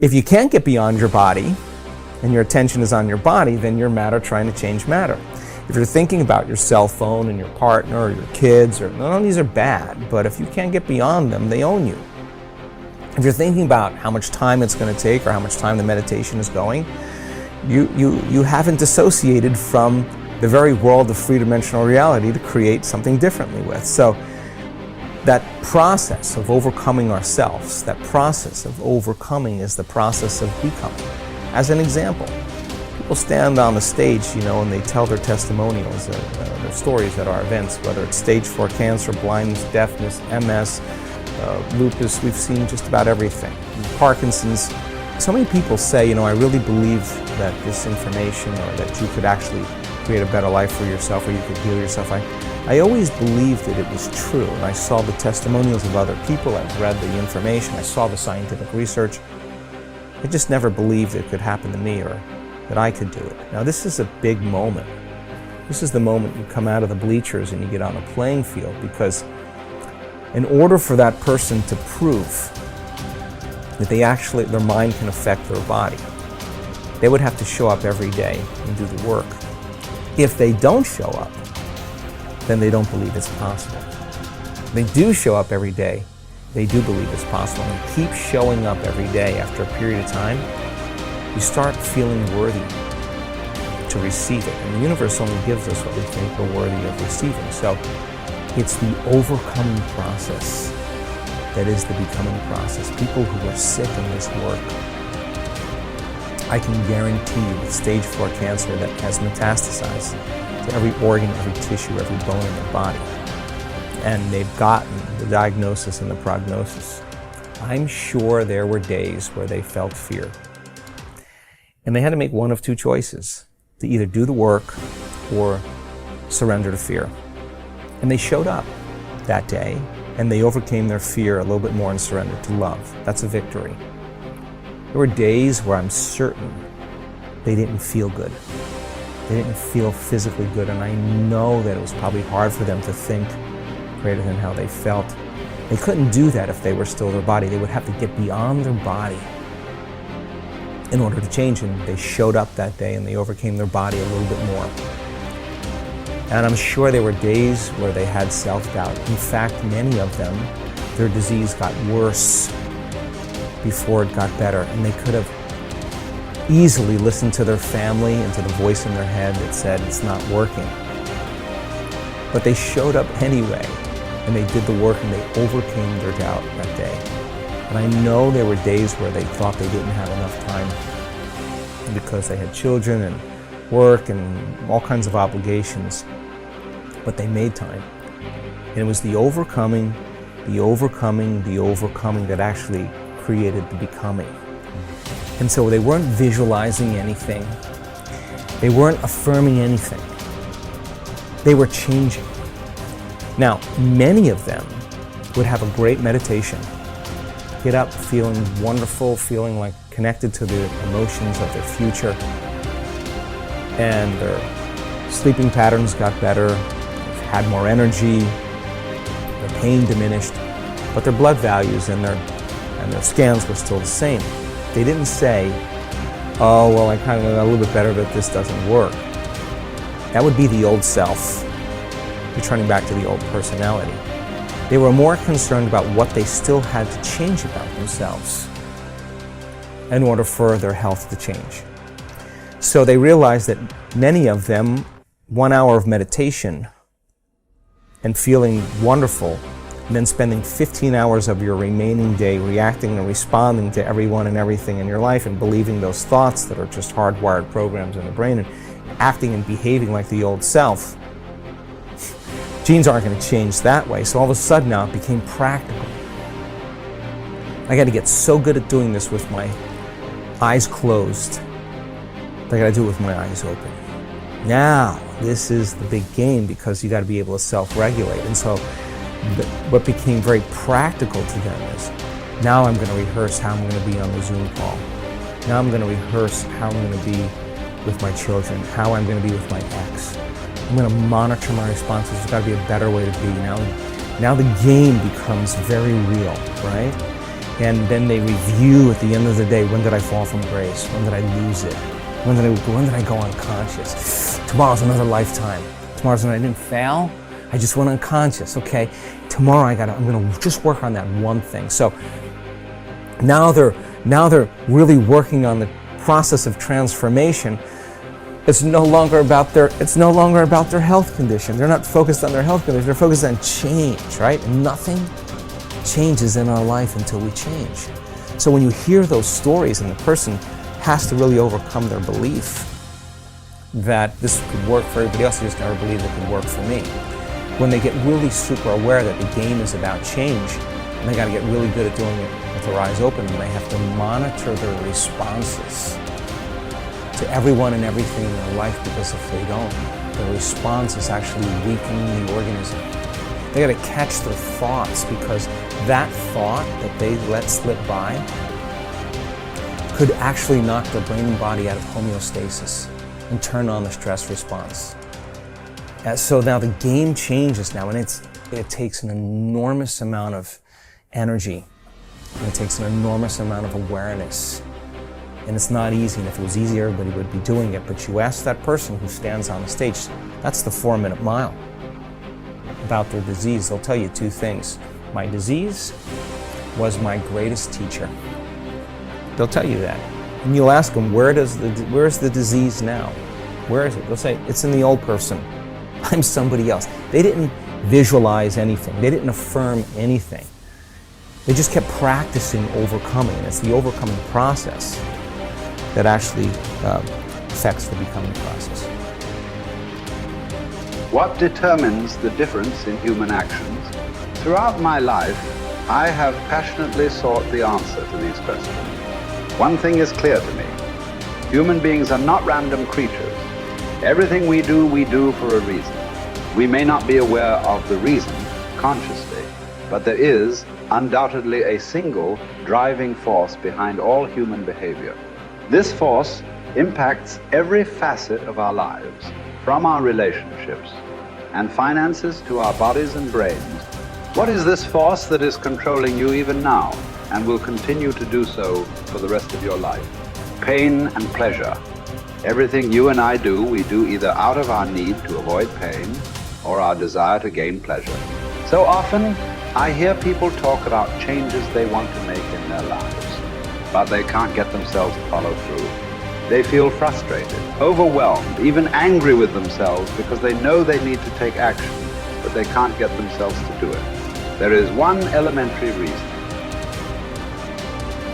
If you can't get beyond your body, and your attention is on your body, then you're matter trying to change matter. If you're thinking about your cell phone and your partner or your kids, or none of these are bad, but if you can't get beyond them, they own you. If you're thinking about how much time it's going to take or how much time the meditation is going, you haven't dissociated from the very world of three-dimensional reality to create something differently with. So that process of overcoming ourselves, that process of overcoming is the process of becoming. As an example, people stand on the stage, and they tell their testimonials, their stories at our events, whether it's stage 4 cancer, blindness, deafness, MS, lupus. We've seen just about everything. Parkinson's. So many people say, I really believe that this information, or that you could actually create a better life for yourself, or you could heal yourself. I always believed that it was true, and I saw the testimonials of other people. I've read the information. I saw the scientific research. I just never believed it could happen to me, or that I could do it. Now, this is a big moment. This is the moment you come out of the bleachers and you get on the playing field, because in order for that person to prove that their mind can affect their body, they would have to show up every day and do the work. If they don't show up, then they don't believe it's possible. If they do show up every day, they do believe it's possible. And keep showing up every day after a period of time, you start feeling worthy to receive it. And the universe only gives us what we think we're worthy of receiving. So it's the overcoming process that is the becoming process. People who are sick in this work, I can guarantee you with stage 4 cancer that has metastasized to every organ, every tissue, every bone in their body, and they've gotten the diagnosis and the prognosis, I'm sure there were days where they felt fear. And they had to make one of two choices, to either do the work or surrender to fear. And they showed up that day, and they overcame their fear a little bit more and surrendered to love. That's a victory. There were days where I'm certain they didn't feel good. They didn't feel physically good, and I know that it was probably hard for them to think greater than how they felt. They couldn't do that if they were still their body. They would have to get beyond their body in order to change, and they showed up that day and they overcame their body a little bit more. And I'm sure there were days where they had self-doubt. In fact, many of them, their disease got worse before it got better, and they could have easily listened to their family and to the voice in their head that said it's not working. But they showed up anyway, and they did the work, and they overcame their doubt that day. And I know there were days where they thought they didn't have enough time because they had children and work and all kinds of obligations, but they made time. And it was the overcoming that actually created the becoming. And so they weren't visualizing anything. They weren't affirming anything. They were changing. Now, many of them would have a great meditation, get up feeling wonderful, feeling like connected to the emotions of their future, and their sleeping patterns got better, had more energy, their pain diminished, but their blood values and their scans were still the same. They didn't say, oh, well, I kind of got a little bit better, but this doesn't work. That would be the old self, returning back to the old personality. They were more concerned about what they still had to change about themselves in order for their health to change. So they realized that many of them, 1 hour of meditation and feeling wonderful, and then spending 15 hours of your remaining day reacting and responding to everyone and everything in your life and believing those thoughts that are just hardwired programs in the brain and acting and behaving like the old self. Genes aren't going to change that way, so all of a sudden now it became practical. I got to get so good at doing this with my eyes closed that I got to do it with my eyes open. Now, this is the big game, because you got to be able to self-regulate. And so what became very practical to them is, now I'm going to rehearse how I'm going to be on the Zoom call. Now I'm going to rehearse how I'm going to be with my children, how I'm going to be with my ex. I'm going to monitor my responses. There's got to be a better way to be. Now the game becomes very real, right? And then they review at the end of the day, when did I fall from grace? When did I lose it? When did I go unconscious? Tomorrow's another lifetime. Tomorrow's when I didn't fail, I just went unconscious. Okay, tomorrow I'm gonna just work on that one thing. So now they're really working on the process of transformation. It's no longer about their health condition. They're not focused on their health condition. They're focused on change, right? And nothing changes in our life until we change. So when you hear those stories and the person has to really overcome their belief that this could work for everybody else, they just never believed it could work for me. When they get really super aware that the game is about change, and they got to get really good at doing it with their eyes open, and they have to monitor their responses to everyone and everything in their life, because if they don't, the response is actually weakening the organism. They got to catch their thoughts, because that thought that they let slip by could actually knock their brain and body out of homeostasis and turn on the stress response. So now the game changes now, and it takes an enormous amount of energy, and it takes an enormous amount of awareness. And it's not easy, and if it was easy, everybody would be doing it. But you ask that person who stands on the stage, that's the 4-minute mile, about their disease. They'll tell you two things. My disease was my greatest teacher. They'll tell you that. And you'll ask them, where's the disease now? Where is it? They'll say, it's in the old person. I'm somebody else. They didn't visualize anything. They didn't affirm anything. They just kept practicing overcoming. And it's the overcoming process that actually affects the becoming process. What determines the difference in human actions? Throughout my life, I have passionately sought the answer to these questions. One thing is clear to me. Human beings are not random creatures. Everything we do for a reason. We may not be aware of the reason consciously, but there is undoubtedly a single driving force behind all human behavior. This force impacts every facet of our lives, from our relationships and finances to our bodies and brains. What is this force that is controlling you even now and will continue to do so for the rest of your life? Pain and pleasure. Everything you and I do, we do either out of our need to avoid pain or our desire to gain pleasure. So often, I hear people talk about changes they want to make in their lives, but they can't get themselves to follow through. They feel frustrated, overwhelmed, even angry with themselves because they know they need to take action, but they can't get themselves to do it. There is one elementary reason.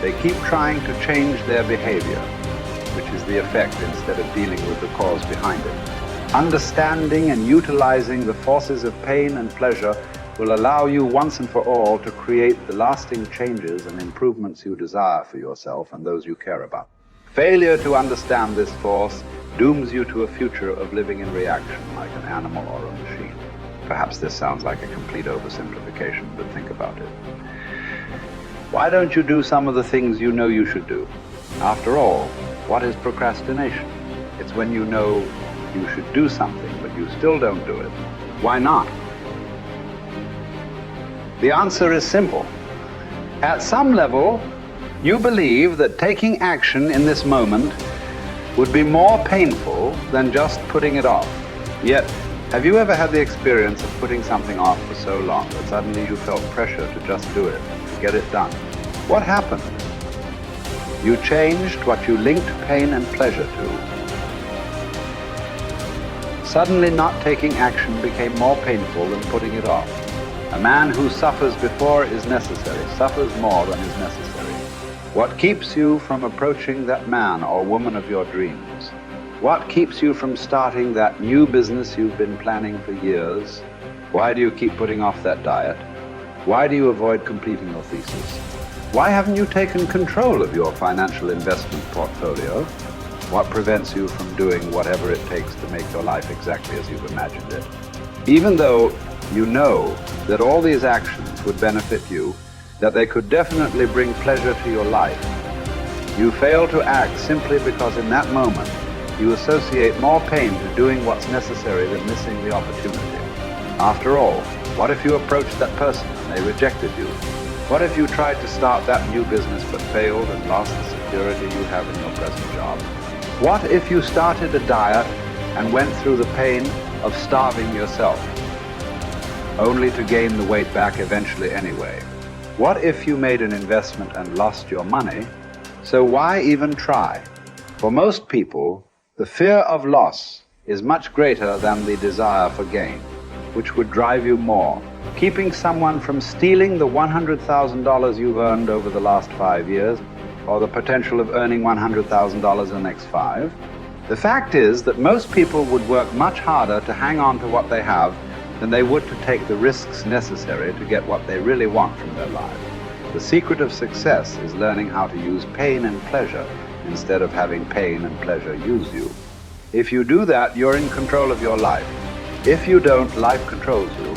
They keep trying to change their behavior, which is the effect, instead of dealing with the cause behind it. Understanding and utilizing the forces of pain and pleasure will allow you once and for all to create the lasting changes and improvements you desire for yourself and those you care about. Failure to understand this force dooms you to a future of living in reaction like an animal or a machine. Perhaps this sounds like a complete oversimplification, but think about it. Why don't you do some of the things you know you should do? After all, what is procrastination? It's when you know you should do something, but you still don't do it. Why not? The answer is simple. At some level, you believe that taking action in this moment would be more painful than just putting it off. Yet, have you ever had the experience of putting something off for so long that suddenly you felt pressure to just do it, to get it done? What happened? You changed what you linked pain and pleasure to. Suddenly not taking action became more painful than putting it off. A man who suffers before is necessary, suffers more than is necessary. What keeps you from approaching that man or woman of your dreams? What keeps you from starting that new business you've been planning for years? Why do you keep putting off that diet? Why do you avoid completing your thesis? Why haven't you taken control of your financial investment portfolio? What prevents you from doing whatever it takes to make your life exactly as you've imagined it? Even though you know that all these actions would benefit you, that they could definitely bring pleasure to your life, you fail to act simply because in that moment you associate more pain to doing what's necessary than missing the opportunity. After all, what if you approached that person and they rejected you? What if you tried to start that new business but failed and lost the security you have in your present job? What if you started a diet and went through the pain of starving yourself, only to gain the weight back eventually anyway? What if you made an investment and lost your money? So why even try? For most people, the fear of loss is much greater than the desire for gain, which would drive you more. Keeping someone from stealing the $100,000 you've earned over the last 5 years, or the potential of earning $100,000 in the next 5. The fact is that most people would work much harder to hang on to what they have than they would to take the risks necessary to get what they really want from their lives. The secret of success is learning how to use pain and pleasure instead of having pain and pleasure use you. If you do that, you're in control of your life. If you don't, life controls you.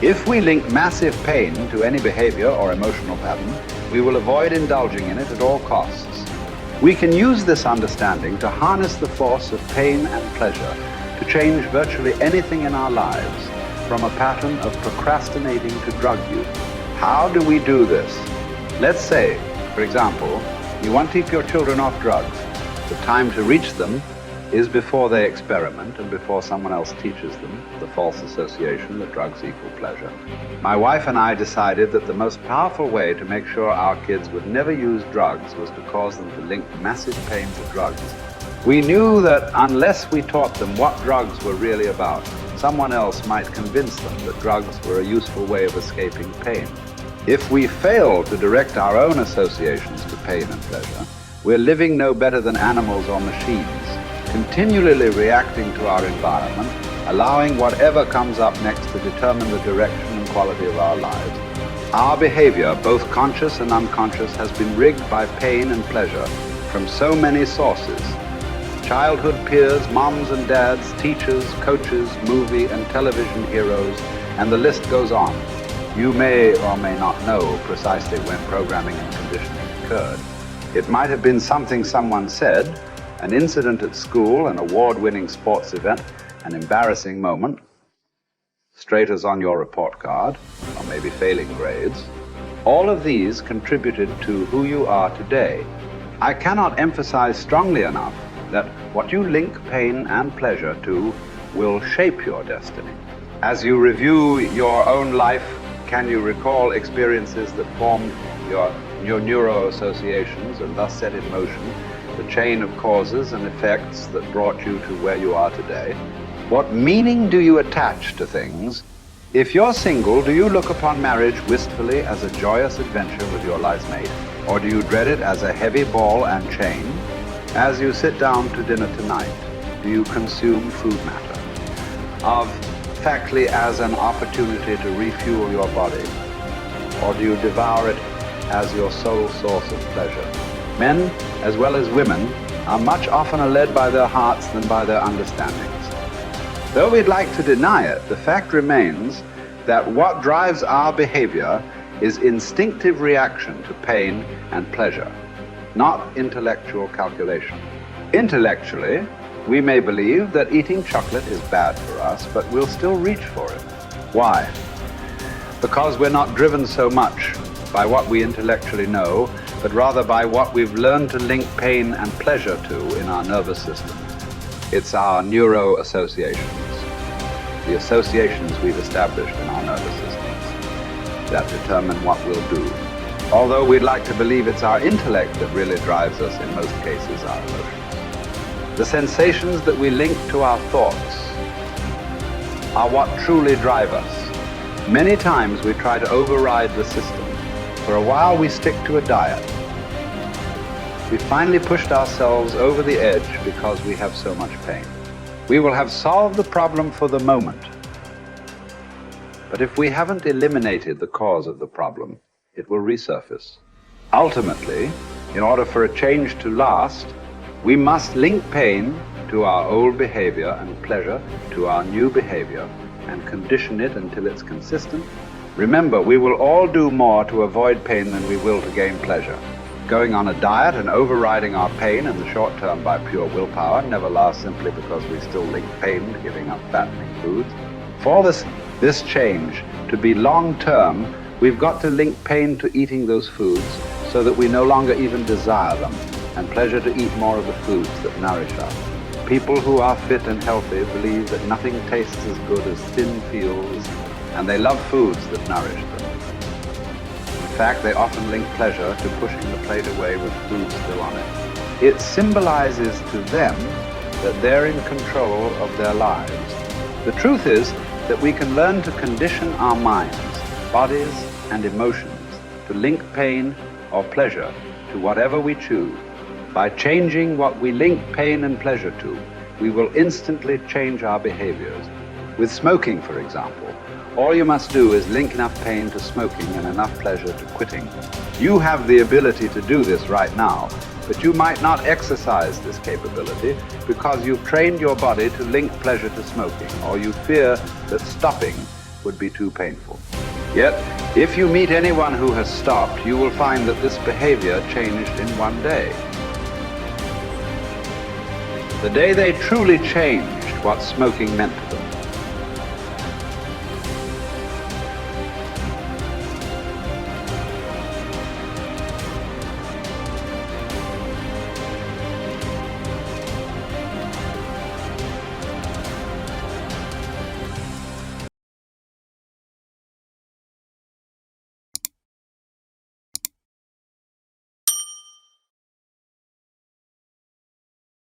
If we link massive pain to any behavior or emotional pattern, we will avoid indulging in it at all costs. We can use this understanding to harness the force of pain and pleasure to change virtually anything in our lives, from a pattern of procrastinating to drug use. How do we do this? Let's say, for example, you want to keep your children off drugs. The time to reach them is before they experiment and before someone else teaches them the false association that drugs equal pleasure. My wife and I decided that the most powerful way to make sure our kids would never use drugs was to cause them to link massive pain to drugs. We knew that unless we taught them what drugs were really about, someone else might convince them that drugs were a useful way of escaping pain. If we fail to direct our own associations to pain and pleasure, we're living no better than animals or machines, continually reacting to our environment, allowing whatever comes up next to determine the direction and quality of our lives. Our behavior, both conscious and unconscious, has been rigged by pain and pleasure from so many sources. Childhood peers, moms and dads, teachers, coaches, movie and television heroes, and the list goes on. You may or may not know precisely when programming and conditioning occurred. It might have been something someone said, an incident at school, an award-winning sports event, an embarrassing moment, straight as on your report card, or maybe failing grades. All of these contributed to who you are today. I cannot emphasize strongly enough that what you link pain and pleasure to will shape your destiny. As you review your own life, can you recall experiences that formed your neuro-associations and thus set in motion the chain of causes and effects that brought you to where you are today? What meaning do you attach to things? If you're single, do you look upon marriage wistfully as a joyous adventure with your life mate? Or do you dread it as a heavy ball and chain? As you sit down to dinner tonight, do you consume food matter? Of factly as an opportunity to refuel your body? Or do you devour it as your sole source of pleasure? Men, as well as women, are much oftener led by their hearts than by their understandings. Though we'd like to deny it, the fact remains that what drives our behavior is instinctive reaction to pain and pleasure, not intellectual calculation. Intellectually, we may believe that eating chocolate is bad for us, but we'll still reach for it. Why? Because we're not driven so much by what we intellectually know, but rather by what we've learned to link pain and pleasure to in our nervous system. It's our neuro-associations, the associations we've established in our nervous systems that determine what we'll do. Although we'd like to believe it's our intellect that really drives us, in most cases our emotions. The sensations that we link to our thoughts are what truly drive us. Many times we try to override the system. For a while we stick to a diet. We finally pushed ourselves over the edge because we have so much pain. We will have solved the problem for the moment. But if we haven't eliminated the cause of the problem, it will resurface. Ultimately, in order for a change to last, we must link pain to our old behavior and pleasure to our new behavior and condition it until it's consistent. Remember, we will all do more to avoid pain than we will to gain pleasure. Going on a diet and overriding our pain in the short term by pure willpower never lasts simply because we still link pain to giving up fattening foods. For this change to be long-term, We've got to link pain to eating those foods so that we no longer even desire them, and pleasure to eat more of the foods that nourish us. People who are fit and healthy believe that nothing tastes as good as thin fields, and they love foods that nourish them. In fact, they often link pleasure to pushing the plate away with food still on it. It symbolizes to them that they're in control of their lives. The truth is that we can learn to condition our minds, bodies, and emotions to link pain or pleasure to whatever we choose. By changing what we link pain and pleasure to, we will instantly change our behaviors. With smoking, for example, all you must do is link enough pain to smoking and enough pleasure to quitting. You have the ability to do this right now, but you might not exercise this capability because you've trained your body to link pleasure to smoking, or you fear that stopping would be too painful. Yet, if you meet anyone who has stopped, you will find that this behavior changed in one day. The day they truly changed what smoking meant to them,